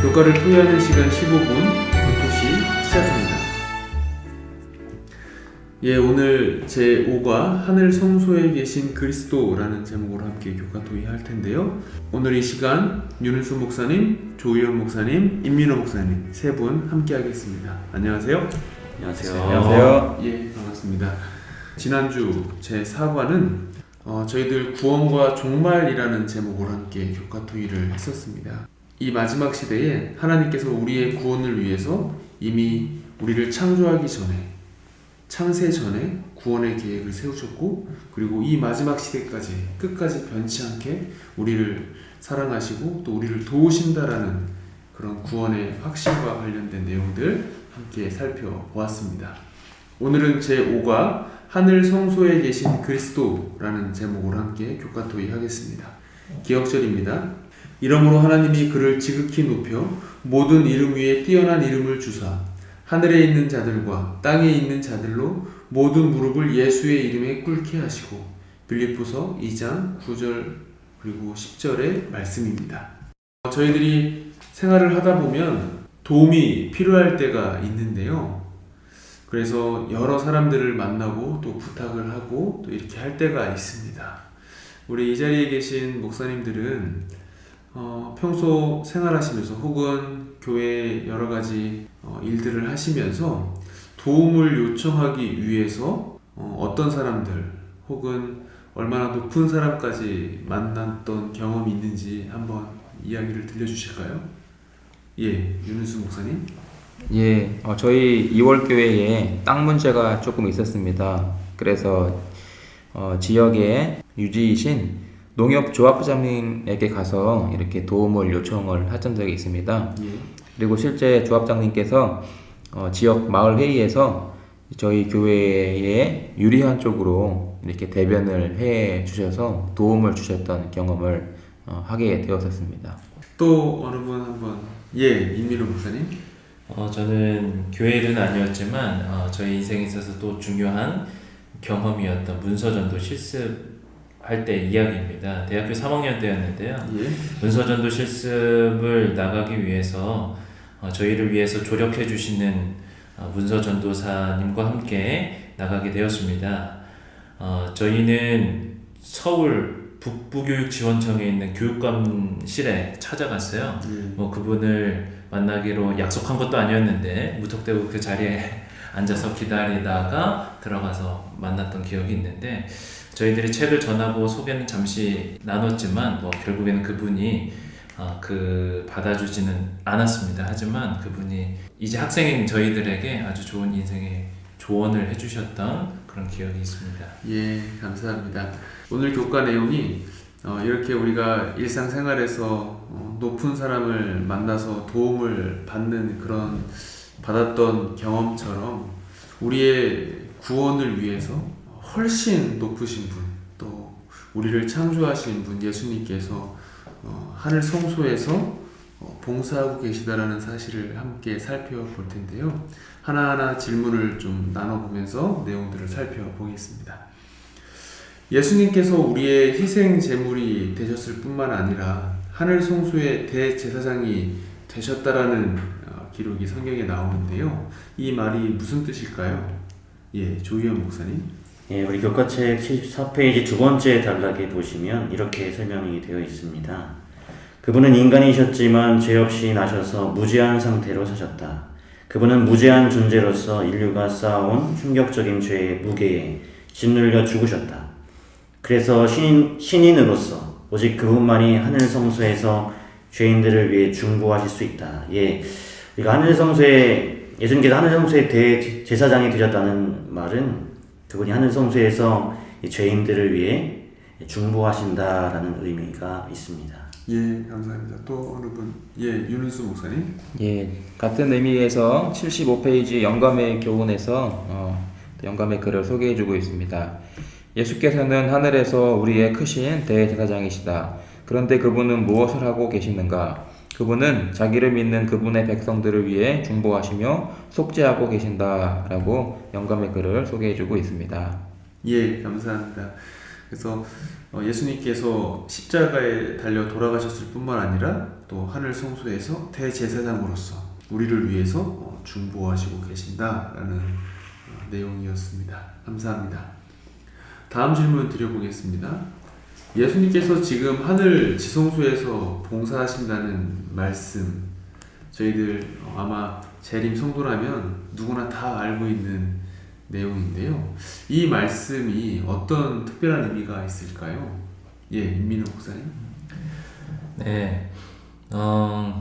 교과를 토의하는 시간 15분, 교토시 시작합니다. 오늘 제5과 하늘 성소에 계신 그리스도라는 제목으로 함께 교과 토의할 텐데요. 오늘 이 시간 윤은수 목사님, 조희연 목사님, 임민호 목사님 세 분 함께 하겠습니다. 안녕하세요. 안녕하세요. 안녕하세요. 반갑습니다. 지난주 제4과는 저희들 구원과 종말이라는 제목으로 함께 교과 토의를 했었습니다. 이 마지막 시대에 하나님께서 우리의 구원을 위해서 이미 우리를 창조하기 전에, 창세 전에 구원의 계획을 세우셨고, 그리고 이 마지막 시대까지 끝까지 변치 않게 우리를 사랑하시고 또 우리를 도우신다라는 그런 구원의 확신과 관련된 내용들 함께 살펴보았습니다. 오늘은 제5과 하늘 성소에 계신 그리스도라는 제목으로 함께 교과 토의하겠습니다. 기억절입니다. 이러므로 하나님이 그를 지극히 높여 모든 이름 위에 뛰어난 이름을 주사 하늘에 있는 자들과 땅에 있는 자들로 모든 무릎을 예수의 이름에 꿇게 하시고. 빌립보서 2장 9절 그리고 10절의 말씀입니다. 저희들이 생활을 하다 보면 도움이 필요할 때가 있는데요. 그래서 여러 사람들을 만나고 또 부탁을 하고 또 이렇게 할 때가 있습니다. 우리 이 자리에 계신 목사님들은 평소 생활하시면서 혹은 교회 여러 가지 일들을 하시면서 도움을 요청하기 위해서 어떤 사람들 혹은 얼마나 높은 사람까지 만났던 경험이 있는지 한번 이야기를 들려주실까요? 윤은수 목사님. 저희 2월 교회에 땅 문제가 조금 있었습니다. 그래서 지역의 유지이신 농협조합부장님에게 가서 이렇게 도움을 요청을 했던 적이 있습니다. 그리고 실제 조합장님께서 지역 마을 회의에서 저희 교회에 유리한 쪽으로 이렇게 대변을 해 주셔서 도움을 주셨던 경험을 하게 되었었습니다. 또 어느 분 한번 임민호 목사님. 저는 교회 일은 아니었지만 저희 인생에 있어서 또 중요한 경험이었던 문서전도 실습할 때 이야기입니다. 대학교 3학년 때였는데요. 문서전도 실습을 나가기 위해서 저희를 위해서 조력해 주시는 문서전도사님과 함께 나가게 되었습니다. 저희는 서울 북부교육지원청에 있는 교육감실에 찾아갔어요. 그분을 만나기로 약속한 것도 아니었는데 무턱대고 그 자리에 앉아서 기다리다가 들어가서 만났던 기억이 있는데, 저희들이 책을 전하고 소개는 잠시 나눴지만 결국에는 그분이 받아주지는 않았습니다. 하지만 그분이 이제 학생인 저희들에게 아주 좋은 인생의 조언을 해주셨던 그런 기억이 있습니다. 감사합니다. 오늘 교과 내용이 이렇게 우리가 일상생활에서 높은 사람을 만나서 도움을 받는 그런 받았던 경험처럼 우리의 구원을 위해서 훨씬 높으신 분, 또 우리를 창조하신 분 예수님께서 하늘 성소에서 봉사하고 계시다라는 사실을 함께 살펴볼 텐데요. 하나하나 질문을 좀 나눠보면서 내용들을 살펴보겠습니다. 예수님께서 우리의 희생 제물이 되셨을 뿐만 아니라 하늘 성소의 대제사장이 되셨다라는 기록이 성경에 나오는데요. 이 말이 무슨 뜻일까요? 조희연 목사님. 우리 교과책 74페이지 두 번째 단락에 보시면 이렇게 설명이 되어 있습니다. 그분은 인간이셨지만 죄 없이 나셔서 무죄한 상태로 사셨다. 그분은 무죄한 존재로서 인류가 쌓아온 흉격적인 죄의 무게에 짓눌려 죽으셨다. 그래서 신인으로서 오직 그분만이 하늘 성소에서 죄인들을 위해 중보하실 수 있다. 우리가 하늘 성소에, 예수님께서 하늘 성소의 대제사장이 되셨다는 말은 그분이 하늘 성소에서 죄인들을 위해 중보하신다라는 의미가 있습니다. 감사합니다. 또 어느 분? 윤은수 목사님. 같은 의미에서 75페이지 영감의 교훈에서 영감의 글을 소개해주고 있습니다. 예수께서는 하늘에서 우리의 크신 대제사장이시다. 그런데 그분은 무엇을 하고 계시는가? 그분은 자기를 믿는 그분의 백성들을 위해 중보하시며 속죄하고 계신다라고 영감의 글을 소개해주고 있습니다. 감사합니다. 그래서 예수님께서 십자가에 달려 돌아가셨을 뿐만 아니라 또 하늘 성소에서 대제사장으로서 우리를 위해서 중보하시고 계신다라는 내용이었습니다. 감사합니다. 다음 질문 드려보겠습니다. 예수님께서 지금 하늘 지성소에서 봉사하신다는 말씀, 저희들 아마 재림 성도라면 누구나 다 알고 있는 내용인데요. 이 말씀이 어떤 특별한 의미가 있을까요? 예, 임민호 목사님. 네,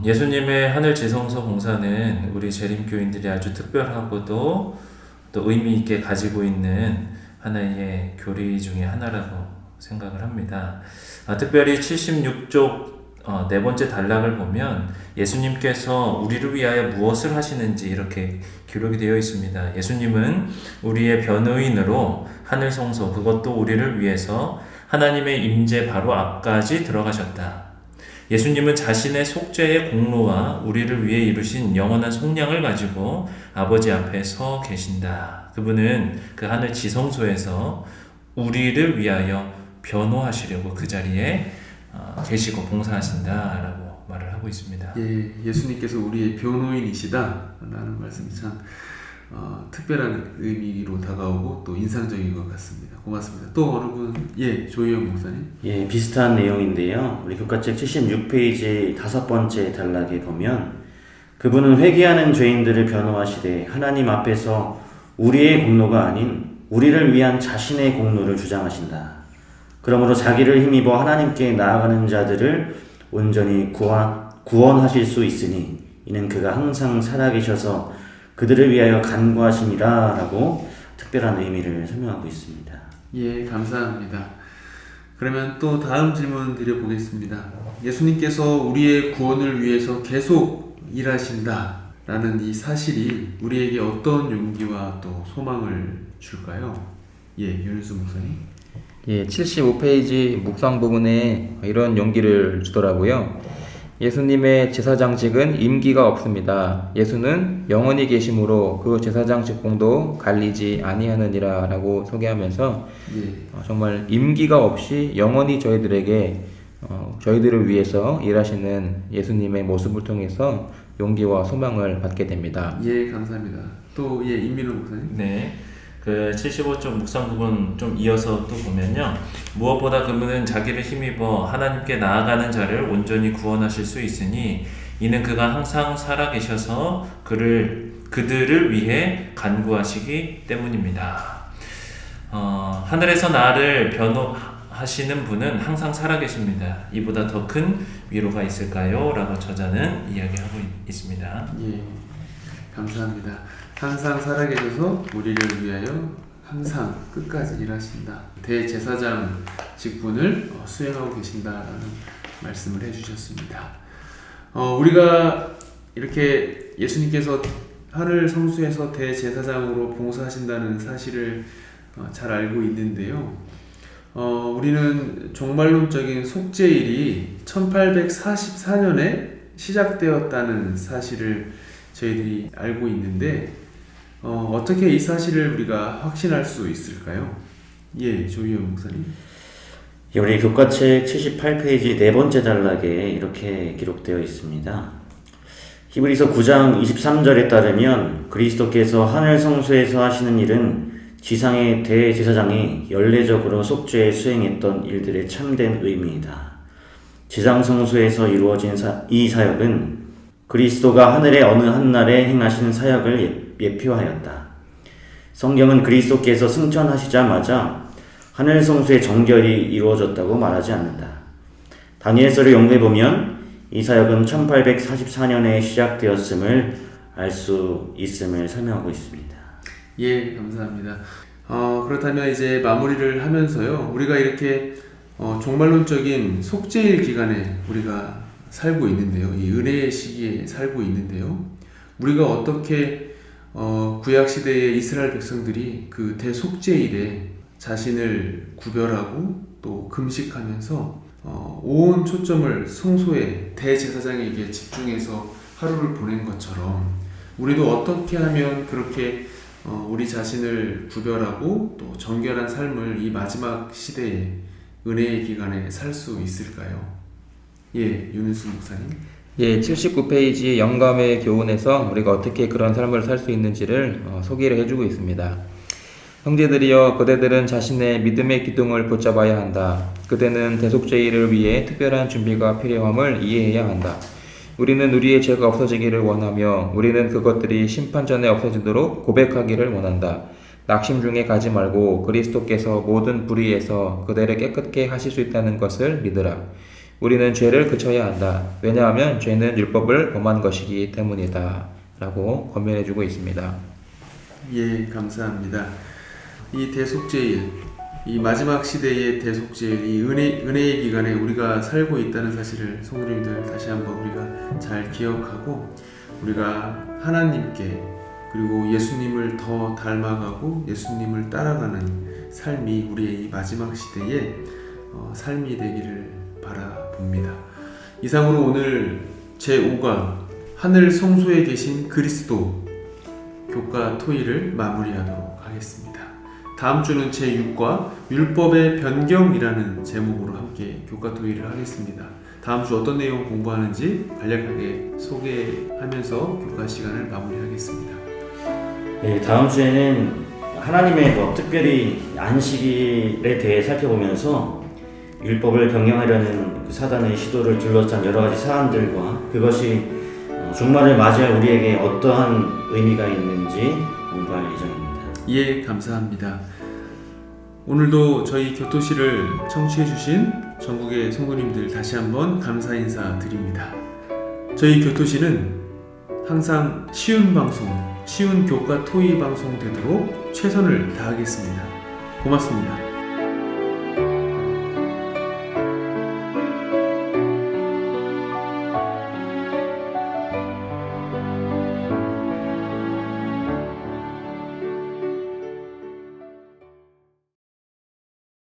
예수님의 하늘 지성소 봉사는 우리 재림교인들이 아주 특별하고도 또 의미 있게 가지고 있는 하나의 교리 중에 하나라고 생각을 합니다. 특별히 76쪽 네 번째 단락을 보면 예수님께서 우리를 위하여 무엇을 하시는지 이렇게 기록이 되어 있습니다. 예수님은 우리의 변호인으로 하늘 성소, 그것도 우리를 위해서 하나님의 임재 바로 앞까지 들어가셨다. 예수님은 자신의 속죄의 공로와 우리를 위해 이루신 영원한 속량을 가지고 아버지 앞에 서 계신다. 그분은 그 하늘 지성소에서 우리를 위하여 변호하시려고 그 자리에 계시고 봉사하신다라고 말을 하고 있습니다. 예, 예수님께서 우리의 변호인이시다라는 말씀이 참 특별한 의미로 다가오고 또 인상적인 것 같습니다. 고맙습니다. 또 어느 분, 예, 조희영 목사님. 예, 비슷한 내용인데요. 우리 교과책 76페이지 5번째 단락에 보면 그분은 회개하는 죄인들을 변호하시되 하나님 앞에서 우리의 공로가 아닌 우리를 위한 자신의 공로를 주장하신다. 그러므로 자기를 힘입어 하나님께 나아가는 자들을 온전히 구원하실 수 있으니 이는 그가 항상 살아계셔서 그들을 위하여 간구하심이라 라고 특별한 의미를 설명하고 있습니다. 예, 감사합니다. 그러면 또 다음 질문 드려보겠습니다. 예수님께서 우리의 구원을 위해서 계속 일하신다라는 이 사실이 우리에게 어떤 용기와 또 소망을 줄까요? 예, 윤수 목사님. 예, 75페이지 묵상 부분에 이런 용기를 주더라고요. 예수님의 제사장직은 임기가 없습니다. 예수는 영원히 계심으로 그 제사장 직분도 갈리지 아니하느니라 라고 소개하면서 정말 임기가 없이 영원히 저희들에게 저희들을 위해서 일하시는 예수님의 모습을 통해서 용기와 소망을 받게 됩니다. 예, 감사합니다. 또 예, 임민호 목사님. 네. 그 75쪽 묵상 부분 좀 이어서 또 보면요. 무엇보다 그분은 자기를 힘입어 하나님께 나아가는 자를 온전히 구원하실 수 있으니 이는 그가 항상 살아계셔서 그들을 위해 간구하시기 때문입니다. 하늘에서 나를 변호하시는 분은 항상 살아계십니다. 이보다 더 큰 위로가 있을까요? 라고 저자는 이야기하고 있습니다. 예, 감사합니다. 항상 살아계셔서 우리를 위하여 항상 끝까지 일하신다. 대제사장 직분을 수행하고 계신다라는 말씀을 해주셨습니다. 우리가 이렇게 예수님께서 하늘 성수에서 대제사장으로 봉사하신다는 사실을 잘 알고 있는데요. 우리는 종말론적인 속죄일이 1844년에 시작되었다는 사실을 저희들이 알고 있는데 어떻게 이 사실을 우리가 확신할 수 있을까요? 예, 조희영 목사님. 우리 교과책 78페이지 네 번째 단락에 이렇게 기록되어 있습니다. 히브리서 9장 23절에 따르면 그리스도께서 하늘 성소에서 하시는 일은 지상의 대제사장이 연례적으로 속죄에 수행했던 일들의 참된 의미이다. 지상 성소에서 이루어진 이 사역은 그리스도가 하늘의 어느 한날에 행하신 사역을 예표하였다. 성경은 그리스도께서 승천하시자마자 하늘 성소의 정결이 이루어졌다고 말하지 않는다. 다니엘서를 연구해보면 이 사역은 1844년에 시작되었음을 알 수 있음을 설명하고 있습니다. 예, 감사합니다. 그렇다면 이제 마무리를 하면서요. 우리가 이렇게 종말론적인 속죄일 기간에 우리가 살고 있는데요. 이 은혜의 시기에 살고 있는데요. 우리가 어떻게 구약시대의 이스라엘 백성들이 그 대속죄일에 자신을 구별하고 또 금식하면서 온 초점을 성소의 대제사장에게 집중해서 하루를 보낸 것처럼 우리도 어떻게 하면 그렇게 우리 자신을 구별하고 또 정결한 삶을 이 마지막 시대에 은혜의 기간에 살 수 있을까요? 예, 윤은수 목사님. 예, 79페이지 영감의 교훈에서 우리가 어떻게 그런 삶을 살 수 있는지를 소개를 해주고 있습니다. 형제들이여, 그대들은 자신의 믿음의 기둥을 붙잡아야 한다. 그대는 대속죄일을 위해 특별한 준비가 필요함을 이해해야 한다. 우리는 우리의 죄가 없어지기를 원하며 우리는 그것들이 심판 전에 없어지도록 고백하기를 원한다. 낙심 중에 가지 말고 그리스도께서 모든 불의에서 그대를 깨끗게 하실 수 있다는 것을 믿으라. 우리는 죄를 그쳐야 한다. 왜냐하면 죄는 율법을 범한 것이기 때문이다. 라고 권면해주고 있습니다. 예, 감사합니다. 이 대속죄일, 이 마지막 시대의 대속죄일, 이 은혜의 기간에 우리가 살고 있다는 사실을 성도님들 다시 한번 우리가 잘 기억하고 우리가 하나님께 그리고 예수님을 더 닮아가고 예수님을 따라가는 삶이 우리의 이 마지막 시대의 삶이 되기를 바라봅니다. 이상으로 오늘 제5과 하늘 성소에 계신 그리스도 교과 토의를 마무리하도록 하겠습니다. 다음 주는 제6과 율법의 변경이라는 제목으로 함께 교과 토의를 하겠습니다. 다음 주 어떤 내용 공부하는지 간략하게 소개하면서 교과 시간을 마무리하겠습니다. 네, 다음 주에는 하나님의 법, 특별히 안식일에 대해 살펴보면서 율법을 변경하려는 그 사단의 시도를 둘러싼 여러 가지 사안들과 그것이 종말을 맞이할 우리에게 어떠한 의미가 있는지 공부할 예정입니다. 예, 감사합니다. 오늘도 저희 교토시를 청취해주신 전국의 성도님들 다시 한번 감사 인사 드립니다. 저희 교토시는 항상 쉬운 방송, 쉬운 교과 토의 방송 되도록 최선을 다하겠습니다. 고맙습니다.